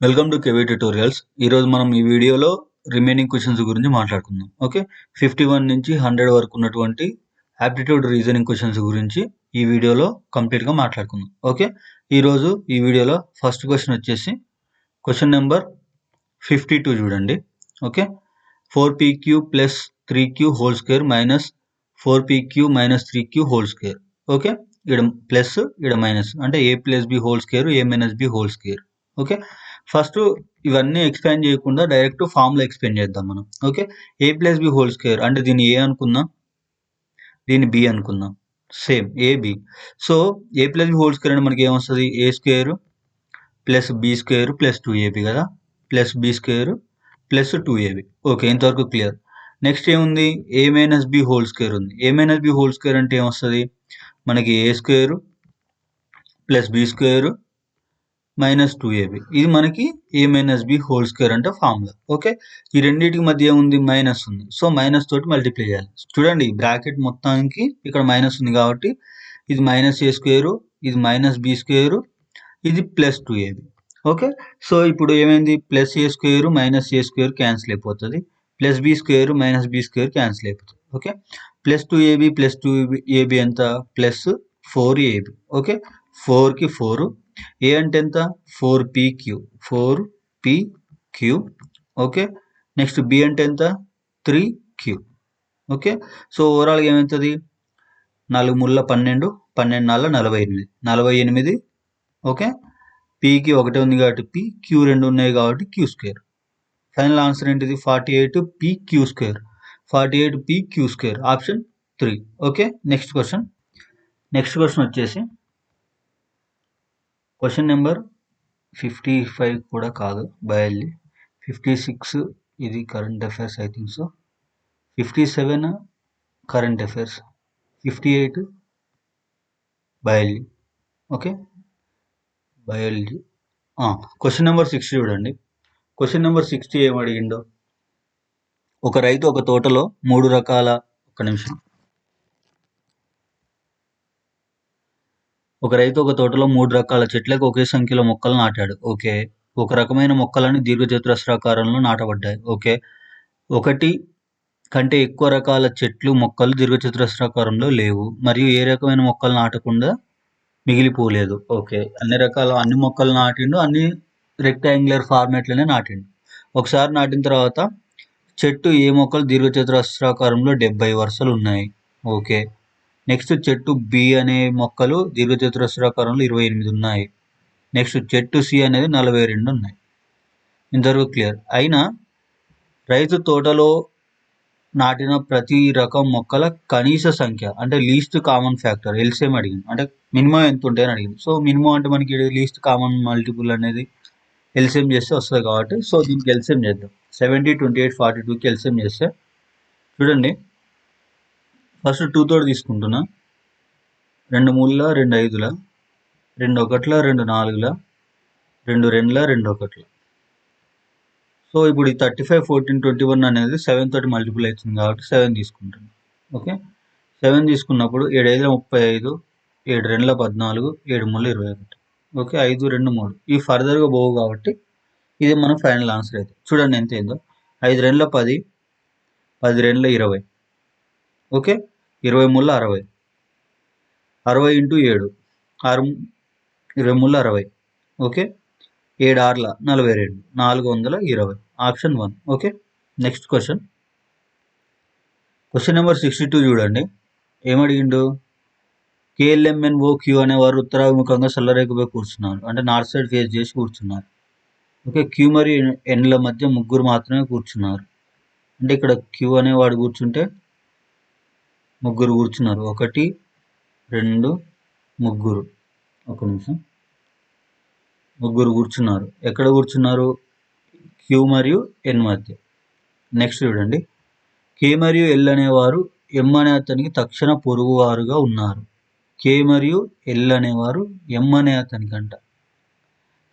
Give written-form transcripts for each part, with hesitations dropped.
Welcome to KV tutorials. ఈరోజు మనం ఈ వీడియోలో రిమైనింగ్ క్వశ్చన్స్ గురించి మాట్లాడుకుందాం. ఓకే, 51 నుంచి 100 వరకు ఉన్నటువంటి యాప్టిట్యూడ్ రీజనింగ్ క్వశ్చన్స్ గురించి ఈ వీడియోలో కంప్లీట్గా మాట్లాడుకుందాం. ఓకే, ఈరోజు ఈ వీడియోలో ఫస్ట్ క్వశ్చన్ వచ్చేసి క్వశ్చన్ నెంబర్ 52 చూడండి. Okay, 4pq plus 3q whole square minus 4pq minus 3q whole square. Okay, ఇక్కడ ప్లస్ ఇక్కడ మైనస్ అంటే a plus B whole square a minus B whole square. Okay, first ఇవన్నీ explain చేయకుండా direct formula explain చేద్దాం మనం. Okay, A plus B whole square అంటే దీన్ని A అనుకుందాం, దీన్ని బి అనుకుందాం, same AB. So A plus B whole square అంటే మనకి ఏమొస్తుంది, a square plus b square plus 2ab కదా, plus b square plus 2ab. Okay, ఇంతవరకు క్లియర్. నెక్స్ట్ ఏముంది, a minus B whole square ఉంది. A minus B whole square అంటే ఏమొస్తుంది మనకి, a square plus b square minus 2ab. ఇది మనకి a minus B whole square అంటే ఫార్ములా. ఓకే, ఈ రెండింటికి మధ్య ఏముంది, మైనస్ ఉంది. సో మైనస్ తోటి మల్టిప్లై చేయాలి. చూడండి బ్రాకెట్ మొత్తానికి ఇక్కడ మైనస్ ఉంది కాబట్టి ఇది మైనస్ ఏ స్క్వేర్, ఇది మైనస్ బి స్క్వేర్, ఇది ప్లస్ 2ab. ఓకే, సో ఇప్పుడు ఏమైంది, plus a square minus a square cancel అయిపోతుంది, plus b square minus b square cancel అయిపోతుంది. Okay, plus 2ab plus 2ab ఎంత, ప్లస్ 4ab. ఓకే, 4కి 4, ఏ అంటే ఎంత 4pq, 4pq. Okay, next B అంటే ఎంత 3q. ఓకే, సో ఓవరాల్గా ఏమవుతుంది, 4 ముళ్ళ 12, 12 నాలుగు 48, 48. ఓకే, పీకి ఒకటే ఉంది కాబట్టి పి, క్యూ రెండు ఉన్నాయి కాబట్టి క్యూ స్క్వేర్. ఫైనల్ ఆన్సర్ ఏంటిది, 48pq square, 48pq square, option 3. Okay, next question వచ్చేసి క్వశ్చన్ నెంబర్ 55 కూడా కాదు, బయాలజీ. 56 ఇది current affairs I think so. 57 current affairs, 58 biology. Okay, biology. Question number 60 చూడండి. క్వశ్చన్ నెంబర్ 60 ఏం అడిగిండో, ఒక రైతు ఒక తోటలో 3 రకాల చెట్లకు ఒకే సంఖ్యలో మొక్కలు నాటాడు. ఓకే, ఒక రకమైన మొక్కలని దీర్ఘచతురస్రాకారంలో నాటబడ్డాయి. ఓకే, ఒకటి కంటే ఎక్కువ రకాల చెట్లు మొక్కలు దీర్ఘచతురస్రాకారంలో లేవు, మరియు ఏ రకమైన మొక్కలు నాటకుండా మిగిలిపోలేదు. ఓకే, అన్ని మొక్కలు నాటిండు, అన్ని రెక్టాంగులర్ ఫార్మాట్లోనే నాటిండు. ఒకసారి నాటిన తర్వాత చెట్టు ఏ మొక్కలు దీర్ఘచతురస్రాకారంలో 70 వరుసలు ఉన్నాయి. ఓకే, నెక్స్ట్ చెట్టు బి అనే మొక్కలు దీర్ఘచతురస్రాకారంలో 28 ఉన్నాయి. నెక్స్ట్ చెట్టు సి అనేది 42 ఉన్నాయి. ఇంతవరకు క్లియర్. అయినా రైతు తోటలో నాటిన ప్రతి రకం మొక్కల కనీస సంఖ్య అంటే లీస్ట్ కామన్ ఫ్యాక్టర్ ఎల్సిఎం అడిగింది, అంటే మినిమం ఎంత ఉంటాయి అని అడిగింది. సో మినిమం అంటే మనకి లీస్ట్ కామన్ మల్టిపుల్ అనేది ఎల్సిఎం చేస్తే వస్తుంది కాబట్టి, సో దీనికి ఎల్సిఎం చేద్దాం. 70, 28, 42కి ఎల్సిఎం చేస్తే చూడండి, ఫస్ట్ 2 తోటి తీసుకుంటున్నా, 2 3ల 2 5ల 2 1ల 2 4ల 2 2ల 2 1ల. సో ఇప్పుడు ఈ 35, 14, 21 అనేది 7 తోటి మల్టిపుల్ అవుతుంది కాబట్టి 7 తీసుకుంటాను. ఓకే, 7 తీసుకున్నప్పుడు 7 5ల 35, 7 2ల 14, 7 3ల 21. ఓకే, 5 2 3 ఇవి ఫర్దర్గా పోవు కాబట్టి ఇది మనం ఫైనల్ ఆన్సర్ అయితే. చూడండి ఎంత ఏందో, 5 2ల 10, 10 2ల 20. Okay, 20 3ల 60, 60 × 7, 20 3ల 60. Okay, 7 6ల 42, 420. Option 1. Okay, next question number 62 చూడండి. ఏమడిగిండు, KLMNO క్యూ అనేవారు ఉత్తరాభిముఖంగా సల్లరేఖపై కూర్చున్నారు, అంటే నార్త్ సైడ్ ఫేస్ చేసి కూర్చున్నారు. ఓకే, క్యూ మరియు ఎన్ల మధ్య ముగ్గురు మాత్రమే కూర్చున్నారు. అంటే ఇక్కడ క్యూ అనేవాడు కూర్చుంటే ముగ్గురు కూర్చున్నారు, 1 2 3. ఒక నిమిషం, ముగ్గురు కూర్చున్నారు. ఎక్కడ కూర్చున్నారు, క్యూ మరియు ఎన్ మధ్య. నెక్స్ట్ చూడండి, కే మరియు ఎల్ అనేవారు ఎం అనే అతనికి తక్షణ పొరుగువారుగా ఉన్నారు. కే మరియు ఎల్ అనేవారు ఎం అనే అతనికి అంట.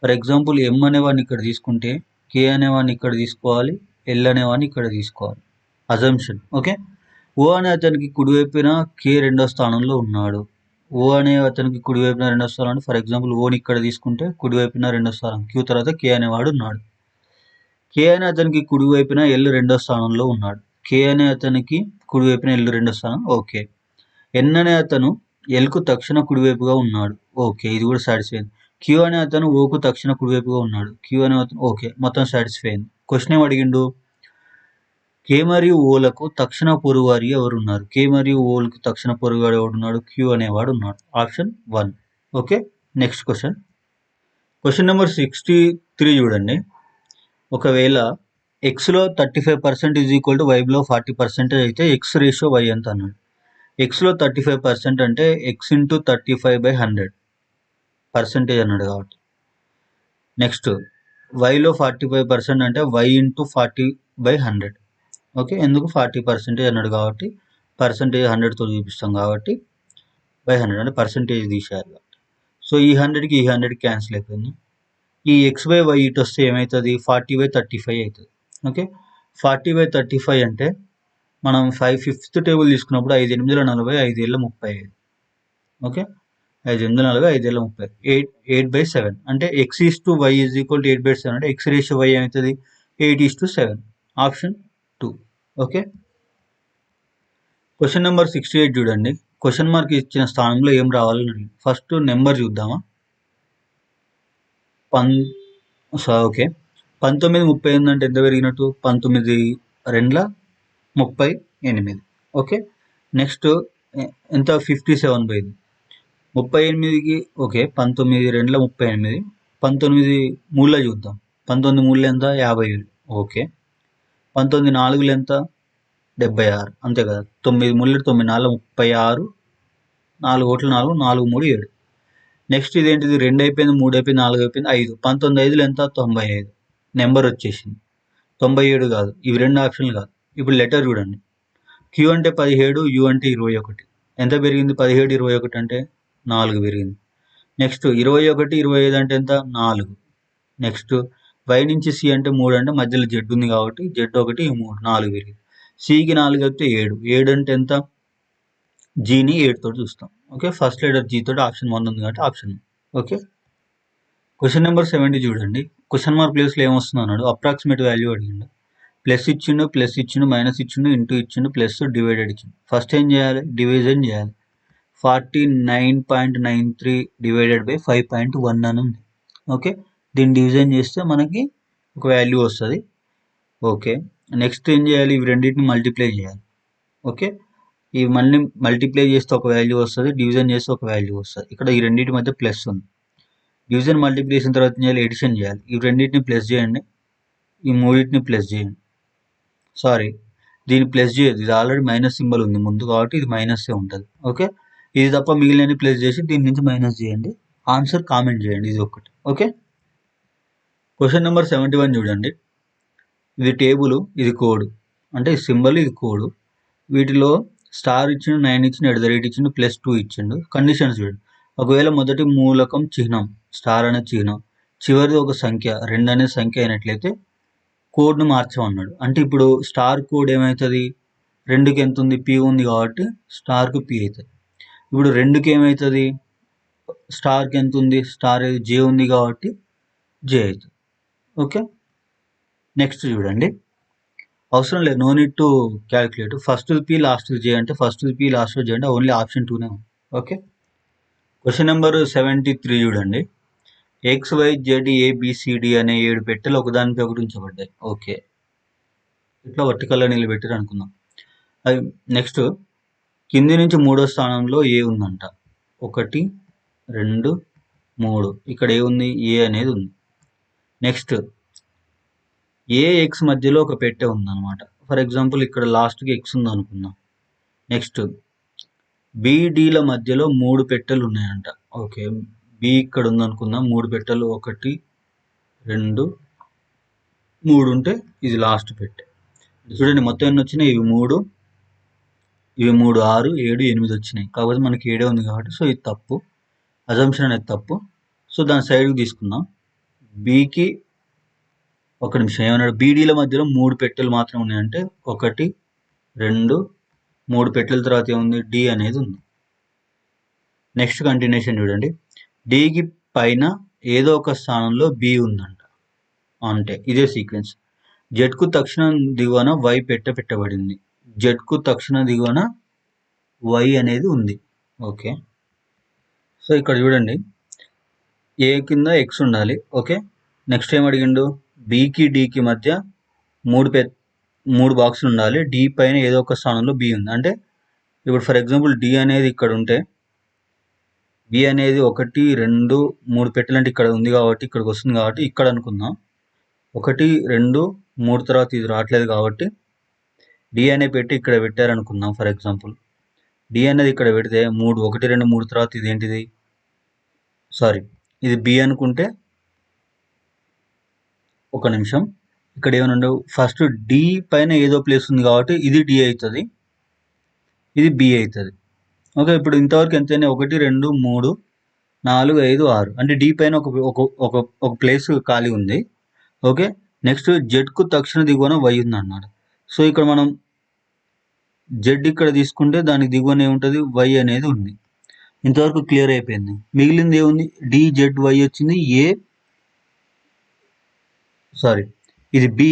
ఫర్ ఎగ్జాంపుల్ ఎం అనేవాడిని ఇక్కడ తీసుకుంటే కే అనేవాడిని ఇక్కడ తీసుకోవాలి, ఎల్ అనేవాడిని ఇక్కడ తీసుకోవాలి, అజంప్షన్. ఓకే, ఓ అనే అతనికి కుడివైపున కే 2వ స్థానంలో ఉన్నాడు. ఓ అనే అతనికి కుడివైపున రెండో స్థానం అంటే ఫర్ ఎగ్జాంపుల్ ఓని ఇక్కడ తీసుకుంటే కుడివైపున రెండో స్థానం, క్యూ తర్వాత కే అనేవాడు ఉన్నాడు. కే అనే అతనికి కుడివైపున ఎల్ రెండో స్థానంలో ఉన్నాడు. కే అనే అతనికి కుడివైపున ఎల్ రెండో స్థానం, ఓకే. ఎన్ అనే అతను ఎల్కు తక్షణ కుడివైపుగా ఉన్నాడు, ఓకే, ఇది కూడా సాటిస్ఫై అయింది. క్యూ అనే అతను ఓకు తక్షణ కుడివైపుగా ఉన్నాడు, క్యూ అనే అతను, ఓకే, మొత్తం సాటిస్ఫై అయింది. క్వశ్చన్ ఏం అడిగిండు, కే మరియు ఓలకు తక్షణ పొరుగువారి ఎవరున్నారు? కే మరియు ఓలకు తక్షణ పొరుగువాడు ఎవడున్నాడు? క్యూ అనేవాడు ఉన్నాడు. Option 1. Okay, next question. Question number 63 చూడండి. ఒకవేళ ఎక్స్లో 35% ఈజ్ ఈక్వల్ టు వైలో 40% అయితే ఎక్స్ రేషియో వై ఎంత అన్నాడు. ఎక్స్లో 35% అంటే ఎక్స్ ఇంటూ 35/100% అన్నాడు కాబట్టి. నెక్స్ట్ వైలో 45% అంటే వై ఇంటూ 40/100. ఓకే, ఎందుకు 40% అన్నాడు కాబట్టి పర్సంటేజ్ 100తో చూపిస్తాం కాబట్టి బై 100 అంటే పర్సంటేజ్ తీసేయాలి కాబట్టి. సో ఈ 100కి ఈ 100 క్యాన్సిల్ అయిపోయింది. ఈ ఎక్స్ బై వై ఇటు వస్తే ఏమవుతుంది, 40/35 అవుతుంది. ఓకే, 40/35 అంటే మనం 5th టేబుల్ తీసుకున్నప్పుడు 5 8 40, 5 ఏళ్ళ 35. ఓకే, 5 8 40, 5 ఏళ్ళ 30, 8/7 అంటే x is to y is equal to 8/7 అంటే ఎక్స్ రేషియో వై అవుతుంది 8:7. ఆప్షన్ 2. ఓకే, క్వశ్చన్ నెంబర్ 68 చూడండి. క్వశ్చన్ మార్క్ ఇచ్చిన స్థానంలో ఏం రావాలని అడిగింది. ఫస్ట్ నెంబర్ చూద్దామా. ఓకే, 19:38 అంటే ఎంత పెరిగినట్టు, 19/2 38. ఓకే, నెక్స్ట్ ఎంత, 57 పోయింది. 38కి ఓకే, 19/2 38. 19 3 చూద్దాం. 19 3 ఎంత, 57. ఓకే, 19 4 ఎంత, 76. అంతే కదా, 9 3 9 4 36, 4 ఓట్లు 4, 4 3 7. నెక్స్ట్ ఇదేంటిది, 2 అయిపోయింది, 3 అయిపోయింది, 4 అయిపోయింది, 5. 19 5 ఎంత, 95. నెంబర్ వచ్చేసింది. 97 కాదు, ఇవి 2 ఆప్షన్లు కాదు. ఇప్పుడు లెటర్ చూడండి. క్యూ అంటే 17, యూ అంటే 21. ఎంత పెరిగింది, 17 21 అంటే 4 పెరిగింది. నెక్స్ట్ 21 25 అంటే ఎంత, 4. నెక్స్ట్ వై నుంచి సి అంటే 3 అంటే మధ్యలో జెడ్ ఉంది కాబట్టి జెడ్ 1 3 4 పెరిగింది. సికి 4 అయితే 7. 7 అంటే ఎంత, జీని 8 తోటి చూస్తాం. ఓకే, ఫస్ట్ లెటర్ జీ తోటి ఆప్షన్ 1 ఉంది కాబట్టి ఆప్షన్. ఓకే, క్వశ్చన్ నెంబర్ 70 చూడండి. క్వశ్చన్ మార్క్ ప్లేస్లో ఏమొస్తుంది అన్నాడు. అప్రాక్సిమేట్ వాల్యూ అడిగిండు. ప్లస్ ఇచ్చిండు, మైనస్ ఇచ్చిండు, ఇంటూ ఇచ్చిండు, ప్లస్ డివైడెడ్ ఇచ్చిండు. ఫస్ట్ ఏం చేయాలి, డివిజన్ చేయాలి. 49.93 డివైడెడ్ బై 5.1 అని ఉంది. ఓకే, దీన్ని డివిజన్ చేస్తే మనకి ఒక వాల్యూ వస్తుంది. ఓకే, నెక్స్ట్ ఏం చేయాలి, ఇవి రెండింటిని మల్టిప్లై చేయాలి. ఓకే, ఇవి మళ్ళీ మల్టిప్లై చేస్తే ఒక వాల్యూ వస్తుంది, డివిజన్ చేస్తే ఒక వాల్యూ వస్తుంది. ఇక్కడ ఈ రెండింటి మధ్య ప్లస్ ఉంది. డివిజన్ మల్టిప్లికేషన్ తర్వాత ఏం చేయాలి, ఎడిషన్ చేయాలి. ఇవి రెండింటిని ప్లస్ చేయండి, ఈ మూడింటిని ప్లస్ చేయండి. సారీ, దీన్ని ప్లస్ చేయదు, ఇది ఆల్రెడీ మైనస్ సింబల్ ఉంది ముందు కాబట్టి ఇది మైనస్సే ఉంటుంది. ఓకే, ఇది తప్ప మిగిలిన ప్లస్ చేసి దీని నుంచి మైనస్ చేయండి. ఆన్సర్ కామెంట్ చేయండి, ఇది ఒకటి. ఓకే, క్వశ్చన్ నెంబర్ 71 చూడండి. ఇది టేబుల్, ఇది కోడ్, అంటే సింబల్, ఇది కోడ్. వీటిలో స్టార్ ఇచ్చిండు, 9 ఇచ్చిండు, @ ఇచ్చిండు, +2 ఇచ్చిండు. కండిషన్స్ చూడండి. ఒకవేళ మొదటి మూలకం చిహ్నం స్టార్ అనే చిహ్నం, చివరిది ఒక సంఖ్య 2 అనే సంఖ్య అయినట్లయితే కోడ్ను మార్చమన్నాడు. అంటే ఇప్పుడు స్టార్ కోడ్ ఏమవుతుంది, 2కి ఎంత ఉంది, పి ఉంది కాబట్టి స్టార్కు పి అవుతుంది. ఇప్పుడు 2కి ఏమవుతుంది, స్టార్కి ఎంత ఉంది, స్టార్ జే ఉంది కాబట్టి జే అవుతుంది. ఓకే, నెక్స్ట్ చూడండి. అవసరం లేదు, no need to calculate. First P last J అంటే ఫస్ట్ పి లాస్ట్ జే అంటే ఓన్లీ ఆప్షన్ 2నే ఉంది. ఓకే, క్వశ్చన్ నెంబర్ 73 చూడండి. XYZABCD అనే 7 పెట్టెలు ఒకదానిపై ఒకటి ఉంచబడ్డాయి. ఓకే, ఇట్లా వర్టికల్గా నిలబెట్టారు అనుకుందాం. అది నెక్స్ట్ కింది నుంచి 3వ స్థానంలో ఏ ఉందంట. 1 2 3, ఇక్కడ ఏ ఉంది, ఏ అనేది ఉంది. నెక్స్ట్ ఏఎక్స్ మధ్యలో ఒక పెట్టె ఉందన్నమాట. ఫర్ ఎగ్జాంపుల్ ఇక్కడ లాస్ట్కి ఎక్స్ ఉంది అనుకుందాం. నెక్స్ట్ బిడిల మధ్యలో 3 పెట్టెలు ఉన్నాయంట. ఓకే, బి ఇక్కడ ఉందనుకుందాం, 3 పెట్టెలు, 1 2 3 ఉంటే ఇది లాస్ట్ పెట్టె. చూడండి మొత్తం ఎన్ని వచ్చినాయి, ఇవి 3 6 7 8 వచ్చినాయి. కాకపోతే మనకి 7 ఉంది కాబట్టి సో ఇది తప్పు, అజంప్షన్ అనేది తప్పు. సో దాని సైడ్కి తీసుకుందాం. బికి ఒక నిమిషం, ఏమన్నాడు, బీడీల మధ్యలో 3 పెట్టెలు మాత్రం ఉన్నాయంటే 1 2 3 పెట్టెల తర్వాత ఏముంది, డి అనేది ఉంది. నెక్స్ట్ కంటిన్యూషన్ చూడండి. డికి పైన ఏదో ఒక స్థానంలో బి ఉందంట, అంటే ఇదే సీక్వెన్స్. జెడ్కు తక్షణ దిగువన వై పెట్టబడింది. జెడ్కు తక్షణ దిగువన వై అనేది ఉంది. ఓకే, సో ఇక్కడ చూడండి, ఏ కింద ఎక్స్ ఉండాలి. ఓకే, నెక్స్ట్ ఏం అడిగిండు, బికి డికి మధ్య మూడు బాక్సులు ఉండాలి. డి పైన ఏదో ఒక స్థానంలో బి ఉంది. అంటే ఇప్పుడు ఫర్ ఎగ్జాంపుల్ డి అనేది ఇక్కడ ఉంటే బి అనేది 1 2 3 పెట్టెలు అంటే ఇక్కడ ఉంది కాబట్టి ఇక్కడికి వస్తుంది కాబట్టి ఇక్కడ అనుకుందాం. 1 2 3 తర్వాత ఇది రావట్లేదు కాబట్టి డి అనే పెట్టి ఇక్కడ పెట్టారనుకుందాం. ఫర్ ఎగ్జాంపుల్ డి అనేది ఇక్కడ పెడితే 1 2 3 తర్వాత ఇది ఏంటిది, సారీ ఇది బి అనుకుంటే, ఒక నిమిషం, ఇక్కడ ఏమన్నా ఫస్ట్ డి పైన ఏదో ప్లేస్ ఉంది కాబట్టి ఇది డి అవుతుంది, ఇది బి అవుతుంది. ఓకే, ఇప్పుడు ఇంతవరకు ఎంతైనా 1 2 3 4 5 6 అంటే డి పైన ఒక ప్లేస్ ఖాళీ ఉంది. ఓకే, నెక్స్ట్ జెడ్కు తక్షణ దిగువన వై ఉంది అన్నాడు. సో ఇక్కడ మనం జెడ్ ఇక్కడ తీసుకుంటే దానికి దిగువన ఏముంటుంది, వై అనేది ఉంది. ఇంతవరకు క్లియర్ అయిపోయింది. మిగిలింది ఏముంది, డి జెడ్ వై వచ్చింది, ఇది B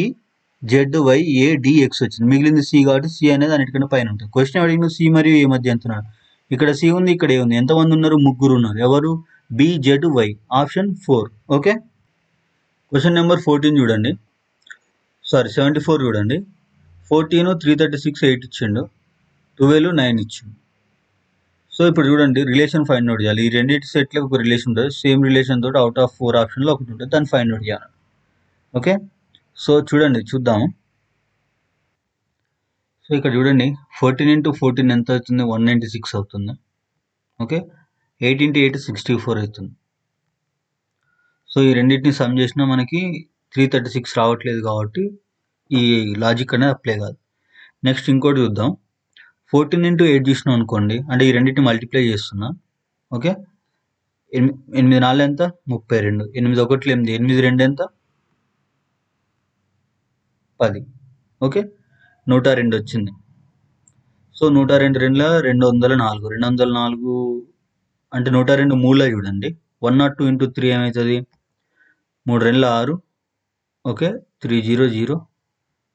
Z Y A D X వచ్చింది. మిగిలింది సి కాబట్టి సి అనేది అన్నిటికన్నా పైన ఉంటుంది. క్వశ్చన్ అడిగిన సి మరియు ఏ మధ్య ఎంత ఉన్నారు, ఇక్కడ సి ఉంది, ఇక్కడ ఏ ఉంది, ఎంతమంది ఉన్నారు, ముగ్గురు ఉన్నారు. ఎవరు, B Z Y, option 4. Okay, question number 14 చూడండి, 74 చూడండి. 14 336 8 ఇచ్చిండు, 12 9 ఇచ్చిండు. సో ఇప్పుడు చూడండి, రిలేషన్ ఫైండ్ అవుట్ చేయాలి. ఈ రెండింటి సెట్లకు ఒక రిలేషన్ ఉంటుంది, సేమ్ రిలేషన్ తోటి అవుట్ ఆఫ్ 4 ఆప్షన్లో ఒకటి ఉంటుంది, దాన్ని ఫైండ్ అవుట్ చేయాలి. ఓకే, సో చూడండి, చూద్దాము. సో ఇక్కడ చూడండి, 14 × 14 ఎంత అవుతుంది, 196 అవుతుంది. ఓకే, 8 × 8 64 అవుతుంది. సో ఈ రెండింటిని సమ్ చేసినా మనకి 336 రావట్లేదు కాబట్టి ఈ లాజిక్ అనేది అప్లై కాదు. నెక్స్ట్ ఇంకోటి చూద్దాం. 14 × 8 చూసినాం అనుకోండి, అంటే ఈ రెండింటిని మల్టిప్లై చేస్తున్నా. ఓకే, 8 4 ఎంత, 32, 8 1 8, 8 2 ఎంత, 10. ఓకే, 102 వచ్చింది. సో 102 2 204, 204 అంటే 102 మూల చూడండి. 102 × 3 ఏమవుతుంది, 3 2 6. ఓకే, 3 0 0,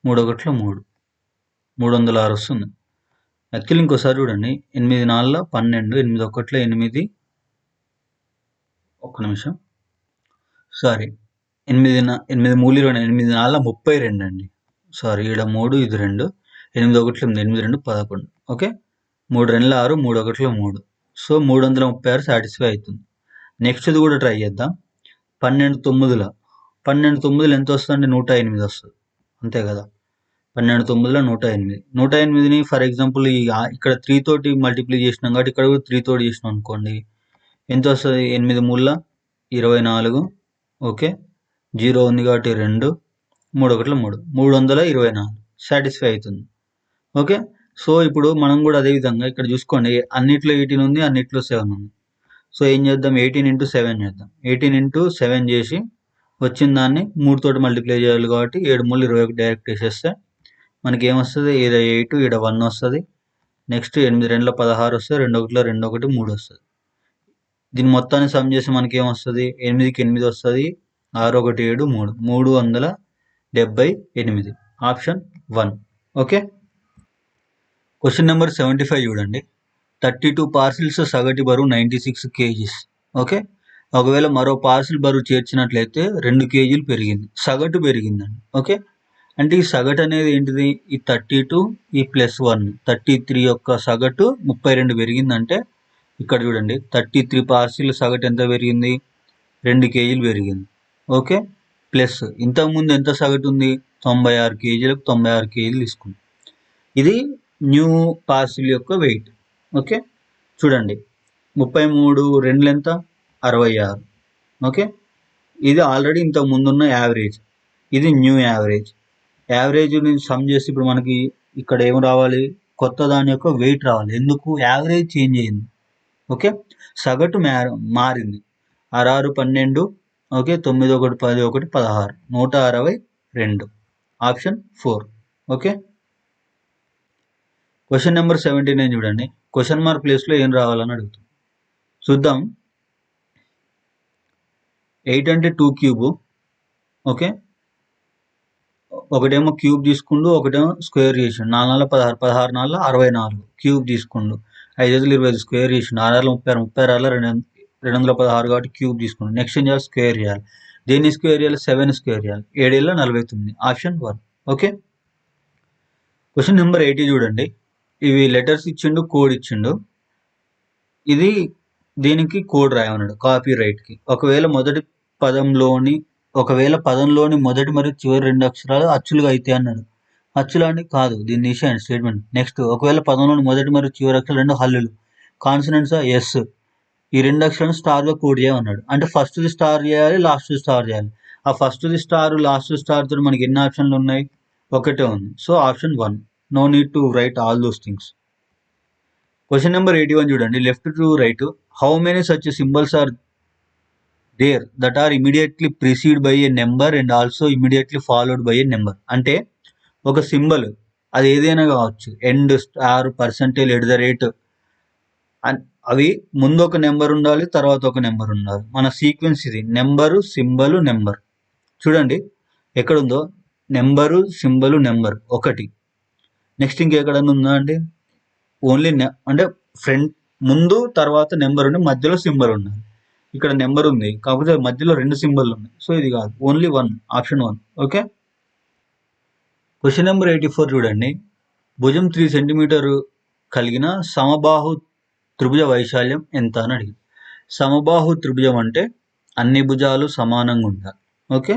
3 1 3, 306 వస్తుంది. యాక్చువల్లీ ఇంకోసారి చూడండి, 8 4 12, 8 1 8, ఒక్క నిమిషం, సారీ 8 మూలు 8 4 32 అండి. సారీ, ఇక్కడ 3 ఇది 2, 8 1 8, 8 2 11. ఓకే, 3 2 6, 3 1 3. సో 336 సాటిస్ఫై అవుతుంది. నెక్స్ట్ ఇది కూడా ట్రై చేద్దాం. 12 9 ఎంత వస్తుంది, 108 వస్తుంది, అంతే కదా. 12 9 108. 108ని ఫర్ ఎగ్జాంపుల్ ఇక్కడ 3 తోటి మల్టిప్లై చేసినాం కాబట్టి ఇక్కడ కూడా 3 తోటి చేసినాం అనుకోండి, ఎంత వస్తుంది, 8 3 24. ఓకే, 0 ఉంది కాబట్టి 2, 3 1 3, 324 సాటిస్ఫై అవుతుంది. ఓకే, సో ఇప్పుడు మనం కూడా అదే విధంగా ఇక్కడ చూసుకోండి, అన్నిట్లో 18 ఉంది, అన్నిట్లో 7 ఉంది. సో ఏం చేద్దాం, 18 × 7 చేద్దాం. 18 × 7 చేసి వచ్చిన దాన్ని 3 తోటి మల్టిప్లై చేయాలి కాబట్టి 7 3 21 డైరెక్ట్ వేసేస్తే మనకి ఏమొస్తుంది, ఏదో 8, ఇక్కడ 1 వస్తుంది. నెక్స్ట్ 8 2 16 వస్తుంది, 2 1 2 1 3 వస్తుంది. దీని మొత్తాన్ని సమ్ చేసి మనకి ఏమొస్తుంది, 8కి 8 వస్తుంది, 6 1 7 3, 378. ఆప్షన్ 1. ఓకే, క్వశ్చన్ నెంబర్ 75 చూడండి. 32 పార్సిల్స్ సగటు బరువు 96 kgs. ఓకే, ఒకవేళ మరో పార్సిల్ బరువు చేర్చినట్లయితే 2 kgలు పెరిగింది, సగటు పెరిగిందండి. ఓకే, అంటే ఈ సగటు అనేది ఏంటిది, ఈ 32 ఈ +1 33 యొక్క సగటు 32 పెరిగిందంటే ఇక్కడ చూడండి, 33 పార్సిల్ సగటు ఎంత పెరిగింది, 2 kgలు పెరిగింది. ఓకే, ప్లస్ ఇంతకుముందు ఎంత సగటు ఉంది, 96 kgలకు 96 kgలు తీసుకుంది. ఇది న్యూ పార్సిల్ యొక్క వెయిట్. ఓకే, చూడండి, 33 2 ఎంత, 66. ఓకే, ఇది ఆల్రెడీ ఇంతకు ముందున్న యావరేజ్, ఇది న్యూ యావరేజ్. యావరేజ్ నుంచి సమ్ చేసి ఇప్పుడు మనకి ఇక్కడ ఏం రావాలి, కొత్త దాని యొక్క వెయిట్ రావాలి. ఎందుకు, యావరేజ్ చేంజ్ అయింది. ఓకే, సగటు మారింది, 6 12. Okay, 9 1 10 1 16, 162. Option 4. Okay, question number 79 చూడండి. క్వశ్చన్ మార్క్ ప్లేస్లో ఏం రావాలని అడుగుతుంది. చూద్దాం. 8 అంటే 2 క్యూబ్. ఓకే, ఒకటేమో క్యూబ్ తీసుకుండు, ఒకటేమో స్క్వేర్ చేసిండు. 4 నాలుగు 16, 16 నాలుగు 64 క్యూబ్ తీసుకుండు. 5 5 25 స్క్వేర్ చేసిండు. 6 6 36, 36 216 కాబట్టి క్యూబ్ తీసుకుండు. నెక్స్ట్ ఏం చేయాలి? స్క్వేర్ చేయాలి. దేన్ని స్క్వేర్ చేయాలి? 7 స్క్వేర్ చేయాలి. 7 49. ఆప్షన్ 1. ఓకే, క్వశ్చన్ నెంబర్ 80 చూడండి. ఇవి లెటర్స్ ఇచ్చిండు, కోడ్ ఇచ్చిండు. ఇది దీనికి కోడ్ రాయమన్నాడు కాపీ రైట్కి. ఒకవేళ పదంలోని మొదటి మరియు చివరి 2 అక్షరాలు అచ్చులుగా అయితే అన్నాడు. అచ్చులు అండి కాదు, దీన్ని తీసేయండి స్టేట్మెంట్. నెక్స్ట్, ఒకవేళ పదంలోని మొదటి మరియు చివరి అక్షరాలు 2 హల్లులు, కాన్సనెంట్స్ ఎస్, ఈ 2 అక్షరాలను స్టార్గా కోడ్ చేయమన్నాడు. అంటే ఫస్ట్ది స్టార్ చేయాలి, లాస్ట్ది స్టార్ చేయాలి. ఆ ఫస్ట్ది స్టార్, లాస్ట్ స్టార్ తో మనకి ఎన్ని ఆప్షన్లు ఉన్నాయి? ఒకటే ఉంది. So option 1. No need to write all those things. Question number 81 చూడండి. Left to right, how many such symbols are there that are immediately preceded by a number and also immediately followed by a number. అంటే ఒక symbol, అది ఏదైనా కావచ్చు, and, star, percentage, at the rate, అవి ముందు ఒక number ఉండాలి, తర్వాత ఒక నెంబర్ ఉండాలి. మన సీక్వెన్స్ ఇది. Number, symbol, number. చూడండి ఎక్కడుందో, నెంబరు, సింబలు, నెంబర్ ఒకటి. నెక్స్ట్ ఇంకెక్కడన్నా ఉందా అండి? ఓన్లీ అంటే ఫ్రంట్, ముందు తర్వాత నెంబర్ ఉండి మధ్యలో సింబల్ ఉండాలి. ఇక్కడ నెంబర్ ఉంది, కాకపోతే మధ్యలో 2 సింబల్ ఉన్నాయి. సో ఇది కాదు, only 1. Option 1. Okay, question number 84 చూడండి. భుజం 3 సెంటీమీటర్ కలిగిన సమబాహు త్రిభుజ వైశాల్యం ఎంత అని అడిగింది. సమబాహు త్రిభుజం అంటే అన్ని భుజాలు సమానంగా ఉండాలి. ఓకే,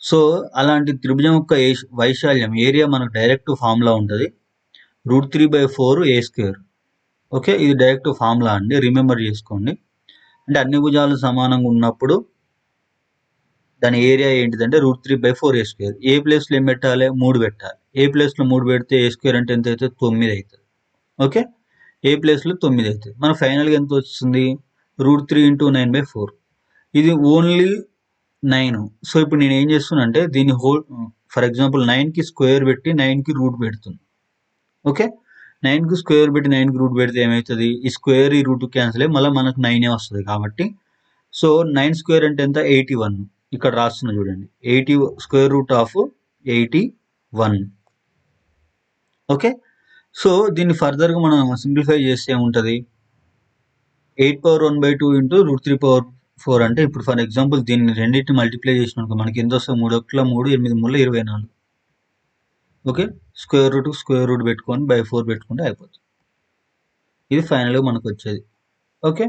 సో అలాంటి త్రిభుజం యొక్క వైశాల్యం, ఏరియా మనకు డైరెక్ట్ ఫార్ములా ఉంటుంది, √3/4 a². ఓకే, ఇది డైరెక్ట్ ఫార్ములా అండి, రిమెంబర్ చేసుకోండి. అంటే అన్ని భుజాలు సమానంగా ఉన్నప్పుడు దాని ఏరియా ఏంటిదంటే √3/4 a². ఏ ప్లేస్లో ఏం పెట్టాలి? 3 పెట్టాలి. ఏ ప్లేస్లో 3 పెడితే a² అంటే ఎంత అవుతుంది? 9 అవుతుంది. ఓకే, ఏ ప్లేస్లో 9 అవుతుంది. మన ఫైనల్గా ఎంత వస్తుంది? √3 × 9/4. ఇది ఓన్లీ 9. సో ఇప్పుడు నేను ఏం చేస్తున్నా అంటే దీన్ని ఫర్ ఎగ్జాంపుల్ 9కి స్క్వేర్ పెట్టి 9కి రూట్ పెడుతుంది. ఓకే, 9కి స్క్వేర్ పెట్టి 9కి రూట్ పెడితే ఏమవుతుంది? ఈ స్క్వేర్, ఈ రూట్ క్యాన్సిల్ అయ్యి మళ్ళీ మనకు 9 వస్తుంది. కాబట్టి సో 9² అంటే ఎంత? 81. ఇక్కడ రాస్తున్నా చూడండి, 80 √81. ఓకే, సో దీన్ని ఫర్దర్గా మనం సింప్లిఫై చేస్తే ఏముంటుంది? 8/1/2 × √3/4 అంటే ఇప్పుడు ఫర్ ఎగ్జాంపుల్ దీన్ని రెండింటిని మల్టిప్లై చేసినాక మనకి ఎంత వస్తుంది? 3 1 3, 8 3 24. ఓకే, స్క్వేర్ రూట్ పెట్టుకొని /4 పెట్టుకుంటే అయిపోతుంది. ఇది ఫైనల్గా మనకు వచ్చేది. ఓకే,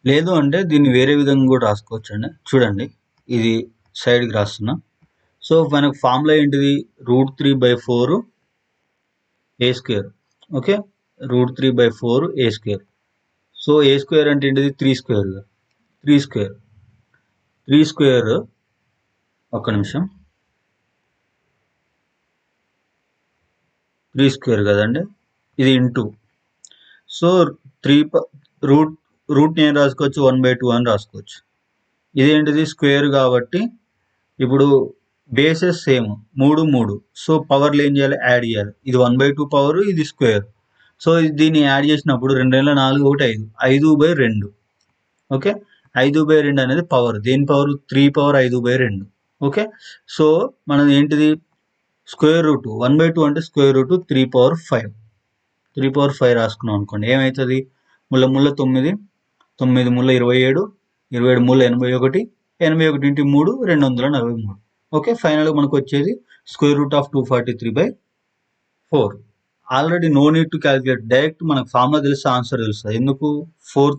లేదు అంటే దీన్ని వేరే విధంగా కూడా రాసుకోవచ్చు అండి. చూడండి, ఇది సైడ్కి రాస్తున్నా. సో మనకు ఫార్ములా ఏంటిది? √3/4 a². Okay, √3/4 a². So a² అంటే ఏంటిది? 3². 3² ఒక్క నిమిషం, 3² కదండి, ఇది ఇంటూ. సో రూట్ నేను రాసుకోవచ్చు, 1/2 అని రాసుకోవచ్చు. ఇదేంటిది? స్క్వేర్ కాబట్టి ఇప్పుడు బేసెస్ సేమ్, 3 3. సో పవర్లు ఏం చేయాలి? యాడ్ చేయాలి. ఇది 1/2 పవర్, ఇది స్క్వేర్. సో దీన్ని యాడ్ చేసినప్పుడు 2 2 4 1 5 5/2. ఓకే, 5/2 అనేది పవర్. దేని పవర్? 3 పవర్ 5/2. ఓకే, సో మనది ఏంటిది? స్క్వేర్ రూట్ 1/2 అంటే స్క్వేర్ రూట్ 3/5. 3/5 రాసుకున్నాం అనుకోండి, ఏమవుతుంది? 3 3 9, 9 3 27, 27 3 81, 81 × 3 243. ఓకే, ఫైనల్గా మనకు వచ్చేది √243/4. Already no need to calculate, direct మనకు ఫార్ములా తెలిస్తే ఆన్సర్ తెలుస్తుంది. ఎందుకు? 4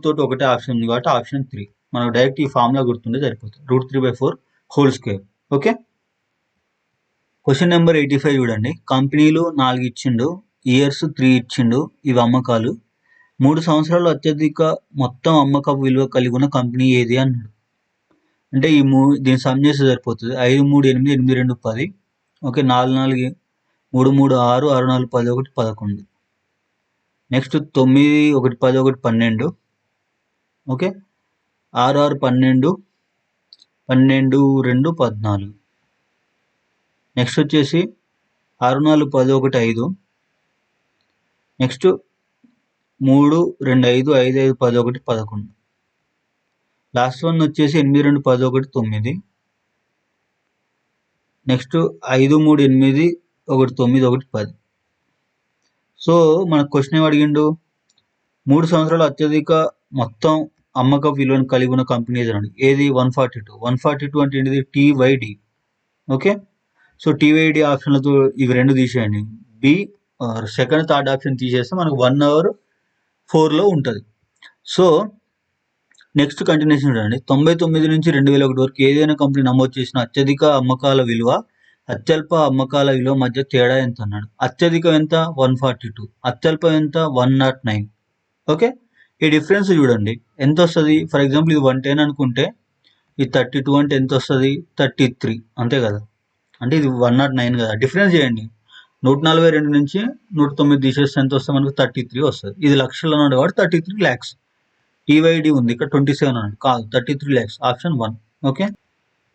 తోటి ఒకటే ఆప్షన్ ఉంది కాబట్టి ఆప్షన్ 3. మనకు డైరెక్ట్ ఈ ఫార్ములా గుర్తుండే సరిపోతుంది, √3/4. ఓకే, క్వశ్చన్ నెంబర్ 85 చూడండి. కంపెనీలు 4 ఇచ్చిండు, ఇయర్స్ 3 ఇచ్చిండు. ఇవి అమ్మకాలు. 3 సంవత్సరాలు అత్యధిక మొత్తం అమ్మకపు విలువ కలిగి ఉన్న కంపెనీ ఏది అన్నాడు. అంటే దీన్ని సమ్ చేస్తే సరిపోతుంది. 5 3 8 8 2 10. ఓకే, 4 4 3 3 6 6 4 11 11. నెక్స్ట్ 9 1 10 1 12. ఓకే, 6 6 12 12 2 14. నెక్స్ట్ వచ్చేసి 6 4 10 1 5. నెక్స్ట్ 3, 2, 5, 5, 5, 10, 1, 11. లాస్ట్ వన్ వచ్చేసి 8, 2, 10, 1, 9. నెక్స్ట్ 5, 3, 8, 1, 9, 1, 10. సో మనకు క్వశ్చన్ ఏం అడిగిండు, 3 సంవత్సరాలు అత్యధిక మొత్తం అమ్మక విలువను కలిగి ఉన్న కంపెనీ ఏదండి, ఏది 142 అంటే ఏంటిది TYD. ఓకే, సో TYD ఆప్షన్లతో ఇవి రెండు తీసేయండి, బి సెకండ్ థర్డ్ ఆప్షన్ తీసేస్తే మనకు 1 hour 4లో ఉంటుంది. సో నెక్స్ట్ కంటిన్యూషన్ చూడండి, 99 నుంచి 2001 వరకు ఏదైనా కంపెనీ నమోదు చేసిన అత్యధిక అమ్మకాల విలువ అత్యల్ప అమ్మకాల విలువ మధ్య తేడా ఎంత అన్నాడు. అత్యధికం ఎంత 142, అత్యల్పం ఎంత 109. ఓకే, ఈ డిఫరెన్స్ చూడండి ఎంత వస్తుంది. ఫర్ ఎగ్జాంపుల్ ఇది 110 అనుకుంటే ఇది 32 అంటే ఎంత వస్తుంది 33, అంతే కదా, అంటే ఇది 109 కదా. డిఫరెన్స్ చేయండి, 142 నుంచి 109 తీసేస్తే ఎంత వస్తుంది మనకు 33 వస్తుంది. ఇది లక్షలు అన్నాడు కాబట్టి 33 lakhs. TYD ఉంది ఇక్కడ 27 అన్నాడు, కాదు 33 lakhs, option 1. Okay,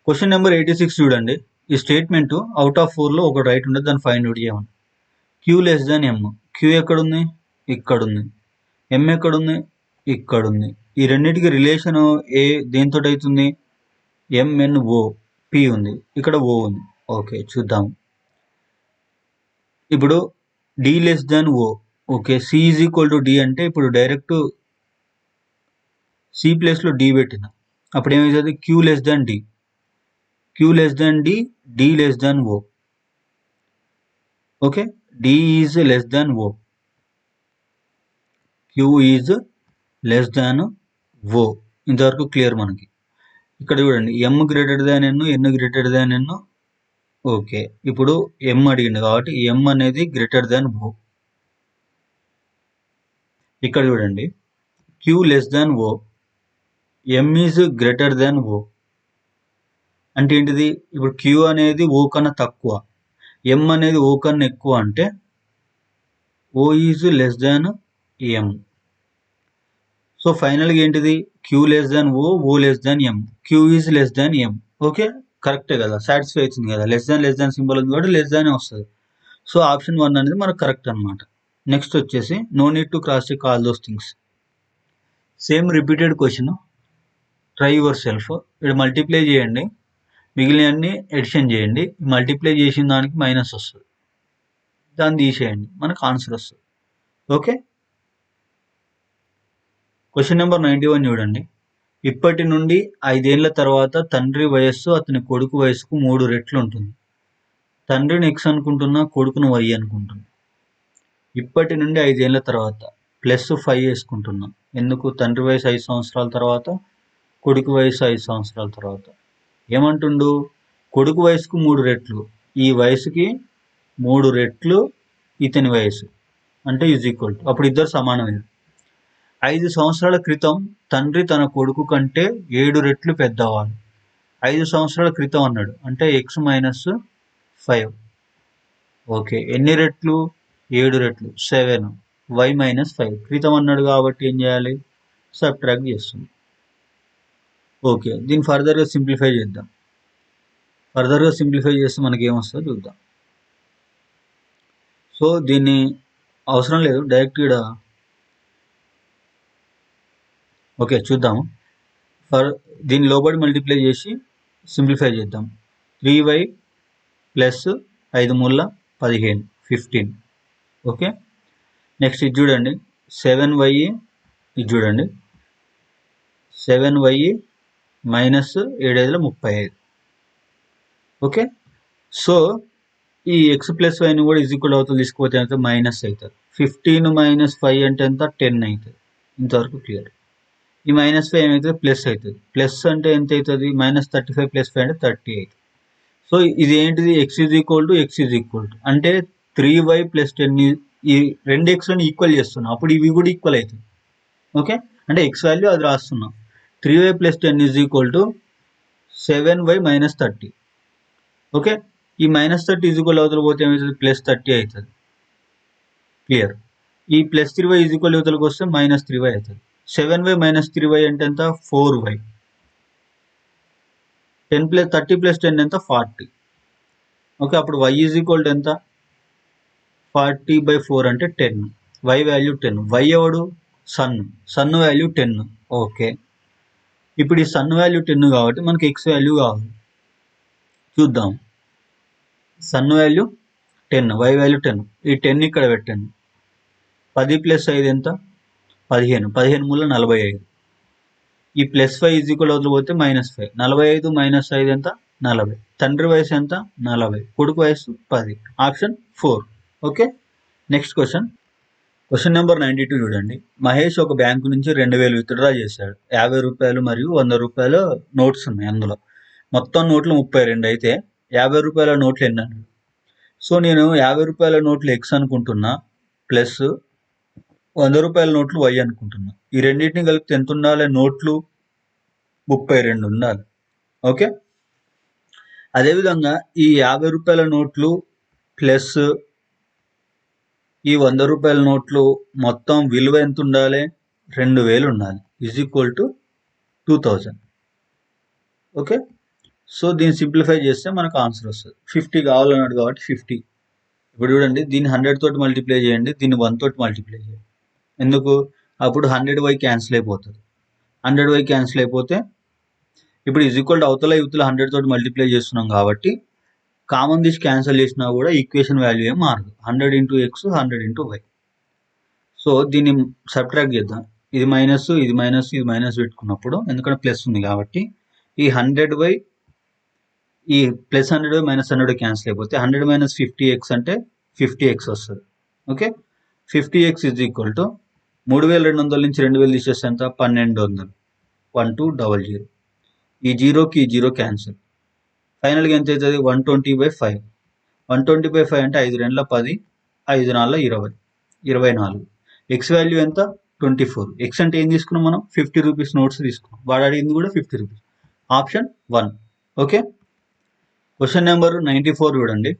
question number 86 చూడండి. ఈ స్టేట్మెంట్ అవుట్ ఆఫ్ 4లో ఒకటి రైట్ ఉంటుంది, దాన్ని ఫైండ్ అవుట్ చేయమని. Q less than M. Q ఎక్కడుంది, ఇక్కడుంది. M ఎక్కడుంది, ఇక్కడుంది. ఈ రెండింటికి రిలేషన్ ఏ దేంతో అవుతుంది, MNO. P ఉంది, ఇక్కడ O ఉంది. ఓకే చూద్దాం. ఇప్పుడు D less than O. Okay, C is equal to D అంటే ఇప్పుడు డైరెక్ట్ C ప్లేస్లో D పెట్టిన అప్పుడు ఏమవుతుంది, Q less than D. Q less than D, D less than O. Okay, D is less than O. Q is less than O. ఇంతవరకు clear మనకి. ఇక్కడ చూడండి M greater than N, N greater than N. Okay, ఇప్పుడు M అడిగింది కాబట్టి M అనేది greater than O. ఇక్కడ చూడండి Q less than O, M is greater than O. అంటే ఏంటిది, ఇప్పుడు Q అనేది O కన్నా తక్కువ, M అనేది O కన్నా ఎక్కువ అంటే O is less than M. So ఫైనల్గా ఏంటిది, Q less than O, O less than M, Q is less than M. Okay, కరెక్టే కదా, సాటిస్ఫై అవుతుంది కదా, లెస్ దాన్ సింబల్ ఉంది కాబట్టి లెస్ దాన్ వస్తుంది. సో ఆప్షన్ 1 అనేది మనకు కరెక్ట్ అనమాట. నెక్స్ట్ వచ్చేసి no need to cross check all those things. Same repeated question, try yourself. ఇక్కడ మల్టిప్లై చేయండి, మిగిలినవన్నీ ఎడిషన్ చేయండి. మల్టిప్లై చేసిన దానికి మైనస్ వస్తుంది, దాన్ని తీసేయండి, మనకు ఆన్సర్ వస్తుంది. ఓకే, క్వశ్చన్ నెంబర్ 91 చూడండి. ఇప్పటి నుండి 5 ఏళ్ల తర్వాత తండ్రి వయస్సు అతని కొడుకు వయసుకు 3 రెట్లు ఉంటుంది. తండ్రిని X అనుకుంటున్నా, కొడుకును Y అనుకుంటున్నా. ఇప్పటి నుండి 5 ఏళ్ల తర్వాత +5 వేసుకుంటున్నా, ఎందుకు, తండ్రి వయసు 5 సంవత్సరాల తర్వాత, కొడుకు వయసు 5 సంవత్సరాల తర్వాత. ఏమంటుండు, కొడుకు వయసుకు 3 రెట్లు, ఈ వయసుకి 3 రెట్లు ఇతని వయసు అంటే ఈజ్ ఈక్వల్ టు, అప్పుడు ఇద్దరు సమానమైన. 5 సంవత్సరాల క్రితం తండ్రి తన కొడుకు కంటే 7 రెట్లు పెద్దవాడు. 5 సంవత్సరాల క్రితం అన్నాడు అంటే X - 5. ఓకే, ఎన్ని రెట్లు, 7 రెట్లు 7, Y - 5. క్రితం అన్నాడు కాబట్టి ఏం చేయాలి, సబ్ట్రాక్ట్ చేస్తుంది. ఓకే, దీన్ని ఫర్దర్గా సింప్లిఫై చేద్దాం. ఫర్దర్గా సింప్లిఫై చేస్తే మనకి ఏమొస్తుందో చూద్దాం. సో దీన్ని అవసరం లేదు, డైరెక్ట్ ఇక్కడ ఓకే చూద్దాము. దీన్ని లోబడి మల్టిప్లై చేసి సింప్లిఫై చేద్దాం. 3y ప్లస్ 5 మూల 15, 15. ఓకే, నెక్స్ట్ ఇది చూడండి 7y, ఇది చూడండి 7y మైనస్ 7 35. ఓకే, సో ఈ x ప్లస్ వైని కూడా ఈక్వల్ అవుతుంది, తీసుకుపోతే ఎంత మైనస్ అవుతుంది. 15 - 5 అంటే ఎంత 10 అవుతుంది. ఇంతవరకు క్లియర్. ఈ -5 ఏమవుతుంది, ప్లస్ అవుతుంది. ప్లస్ అంటే ఎంత అవుతుంది, -35 + 5 అంటే 30 అవుతుంది. సో ఇది ఏంటిది, x ఈజ్ ఈక్వల్ టు అంటే 3y + 10, ఈ రెండు ఎక్స్లను ఈక్వల్ చేస్తున్నాం, అప్పుడు ఇవి కూడా ఈక్వల్ అవుతుంది. ఓకే, అంటే x వాల్యూ అది రాస్తున్నాం. 3y + 10 is equal to 7y - 30. Okay, ఈ -30 ఈజ్ ఈక్వల్ అవతల పోతే ఏమవుతుంది, +30 అవుతుంది. క్లియర్. ఈ +3y ఈజ్ ఈక్వల్ అవతలకు వస్తే -3y అవుతుంది. 7y - 3y అంటే ఎంత 4y. 30 + 10 ఎంత 40. ఓకే, అప్పుడు y ఈజ్ ఈక్వల్ టు ఎంత 40/4 అంటే 10. Y value 10. వై ఎవడు? Sum value 10. ఓకే, ఇప్పుడు ఈ సన్ వాల్యూ 10 కాబట్టి మనకి ఎక్స్ వాల్యూ కావాలి. చూద్దాం. Sum value 10, y value 10. ఈ 10 ఇక్కడ పెట్టండి. 10 + 5 ఎంత? 15. 15 మూల 45. ఈ +5 వదిలిపోతే -5. 45 - 5 ఎంత? 40. తండ్రి వయసు ఎంత? 40. కొడుకు వయసు 10. Option 4. Okay, next question number 92 చూడండి. మహేష్ ఒక బ్యాంకు నుంచి 2000 విత్డ్రా చేశాడు. 50 రూపాయలు మరియు 100 రూపాయల నోట్స్ ఉన్నాయి. అందులో మొత్తం నోట్లు 32 అయితే 50 రూపాయల నోట్లు ఎన్ని అన్నాడు. సో నేను 50 రూపాయల నోట్లు ఎక్స్ అనుకుంటున్నా, ప్లస్ 100 రూపాయల నోట్లు వై అనుకుంటున్నా. ఈ రెండింటిని కలిపితే ఎంత ఉండాలి? నోట్లు 32 ఉండాలి. ఓకే, అదేవిధంగా ఈ 50 రూపాయల నోట్లు ప్లస్ ఈ 100 రూపాయల నోట్లు మొత్తం విలువ ఎంత ఉండాలి? 2000 ఉండాలి. = 2000. ఓకే, సో దీన్ని సింప్లిఫై చేస్తే మనకు ఆన్సర్ వస్తుంది. 50 కావాలన్నాడు కాబట్టి 50. ఇప్పుడు చూడండి, దీన్ని 100 తోటి మల్టిప్లై చేయండి, దీన్ని 1 తోటి మల్టిప్లై చేయండి. ఎందుకు? అప్పుడు 100y క్యాన్సిల్ అయిపోతుంది. 100y క్యాన్సిల్ అయిపోతే ఇప్పుడు = అవతల యువతల 100 తోటి మల్టిప్లై చేస్తున్నాం కాబట్టి కామన్ తీసి క్యాన్సిల్ చేసినా కూడా ఈక్వేషన్ వాల్యూ ఏం మారదు. 100 × x 100 × y. సో దీన్ని సబ్ట్రాక్ట్ చేద్దాం. ఇది మైనస్, ఇది మైనస్, ఇది మైనస్ పెట్టుకున్నప్పుడు, ఎందుకంటే ప్లస్ ఉంది కాబట్టి ఈ 100y ఈ +100y -100 క్యాన్సిల్ అయిపోతే 100 - 50x అంటే 50x వస్తుంది. ఓకే, 50x = 3200 నుంచి 2000 తీసేస్తే ఎంత? 1200. 1200. ఈ 0కి ఈ 0 క్యాన్సిల్. ఫైనల్గా ఎంత అవుతుంది? 120/5. 120/5 అంటే 5 2 10, 5 4 20, 24. ఎక్స్ వాల్యూ ఎంత? 24. ఎక్స్ అంటే ఏం తీసుకున్నాం మనం? 50 రూపీస్ నోట్స్ తీసుకున్నాం. వాడు అడిగింది కూడా 50 rupees. Option 1. Okay, question number 94 చూడండి.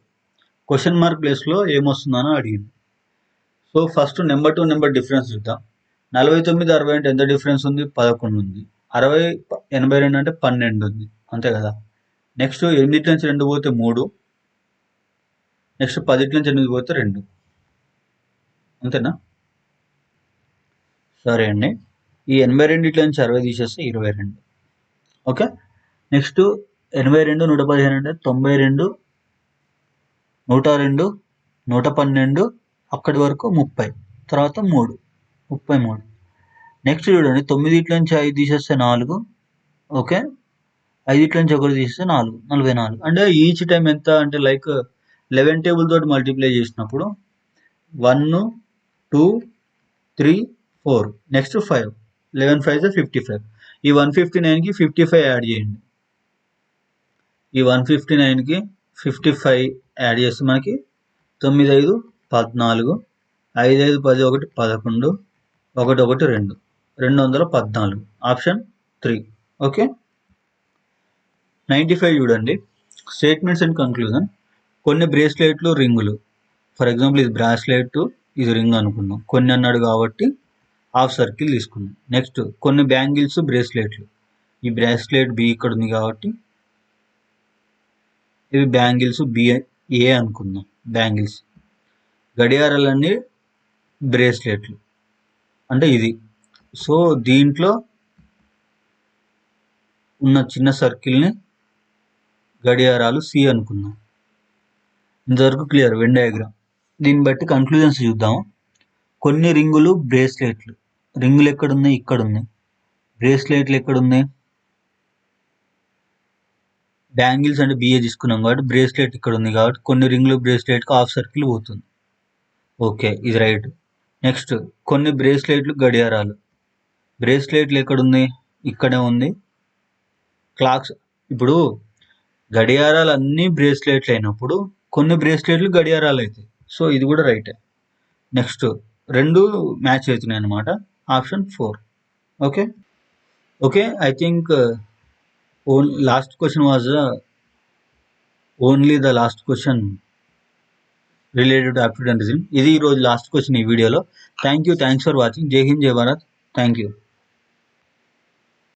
క్వశ్చన్ మార్క్ ప్లేస్లో ఏమొస్తుందని అడిగింది. So first number to number difference చూద్దాం. 49 60 అంటే ఎంత డిఫరెన్స్ ఉంది? 11 ఉంది. 60 82 అంటే 12 ఉంది. అంతే కదా. నెక్స్ట్ 8 నుంచి 2 పోతే 3. నెక్స్ట్ 10 నుంచి 8 పోతే 2. అంతేనా? సరే అండి. ఈ 82 నుంచి 60 తీసేస్తే 22. ఓకే, నెక్స్ట్ 82 115 అంటే 92, 102, 112, అక్కడి వరకు 30, తర్వాత 3, 33. నెక్స్ట్ చూడండి, 9 నుంచి 5 తీసేస్తే 4. ఓకే, 5 నుంచి 1 తీసేస్తే 4, 44. అంటే ఈచ్ టైం ఎంత అంటే లైక్ 11 టేబుల్ తోటి మల్టిప్లై చేసినప్పుడు 1 2 3 4, నెక్స్ట్ 5, 11 5 55. ఈ 159కి 55 యాడ్ చేయండి. ఈ 159కి 55 యాడ్ చేస్తే మనకి 9 5 14, 5 5 10 1 11, 1 1 2, 214. ఆప్షన్ 3. ఓకే, 95 చూడండి. Statements and conclusion. కొన్ని బ్రేస్లెట్లు రింగులు, ఫర్ ఎగ్జాంపుల్ ఇది బ్రాస్లెట్, ఇది రింగ్ అనుకుందాం. కొన్ని అన్నాడు కాబట్టి హాఫ్ సర్కిల్ తీసుకున్నాం. నెక్స్ట్ కొన్ని బ్యాంగిల్స్ బ్రేస్లెట్లు, ఈ బ్రేస్లెట్ బి ఇక్కడ ఉంది కాబట్టి ఇవి బ్యాంగిల్స్ ఏ అనుకుందాం. బ్యాంగిల్స్. గడియారాలన్నీ బ్రేస్లెట్లు అంటే ఇది. సో దీంట్లో ఉన్న చిన్న సర్కిల్ని గడియారాలు సి అనుకుందాం. ఇంతవరకు క్లియర్ వెన్ డయాగ్రామ్. దీన్ని బట్టి కన్క్లూజన్స్ చూద్దాం. కొన్ని రింగులు బ్రేస్లెట్లు. రింగులు ఎక్కడున్నాయి? ఇక్కడ ఉన్నాయి. బ్రేస్లెట్లు ఎక్కడున్నాయి? బ్యాంగిల్స్ అంటే బిఏ తీసుకున్నాం కాబట్టి బ్రేస్లెట్ ఇక్కడ ఉంది కాబట్టి కొన్ని రింగులు బ్రేస్లెట్కి హాఫ్ సర్కిల్ పోతుంది. ఓకే, ఇది రైట్. నెక్స్ట్ కొన్ని బ్రేస్లెట్లు గడియారాలు. బ్రేస్లెట్లు ఎక్కడుంది? ఇక్కడే ఉంది. క్లాక్స్. ఇప్పుడు గడియారాలు అన్నీ బ్రేస్లెట్లు అయినప్పుడు కొన్ని బ్రేస్లెట్లు గడియారాలు అవుతాయి. సో ఇది కూడా రైటే. నెక్స్ట్ 2 మ్యాచ్ అవుతున్నాయి అన్నమాట. Option 4. Okay okay, I think last question was only the last question related to aptitude and reasoning. ఇది ఈరోజు లాస్ట్ క్వశ్చన్ ఈ వీడియోలో. Thanks for watching. జై హింద్, జై భారత్. Thank you.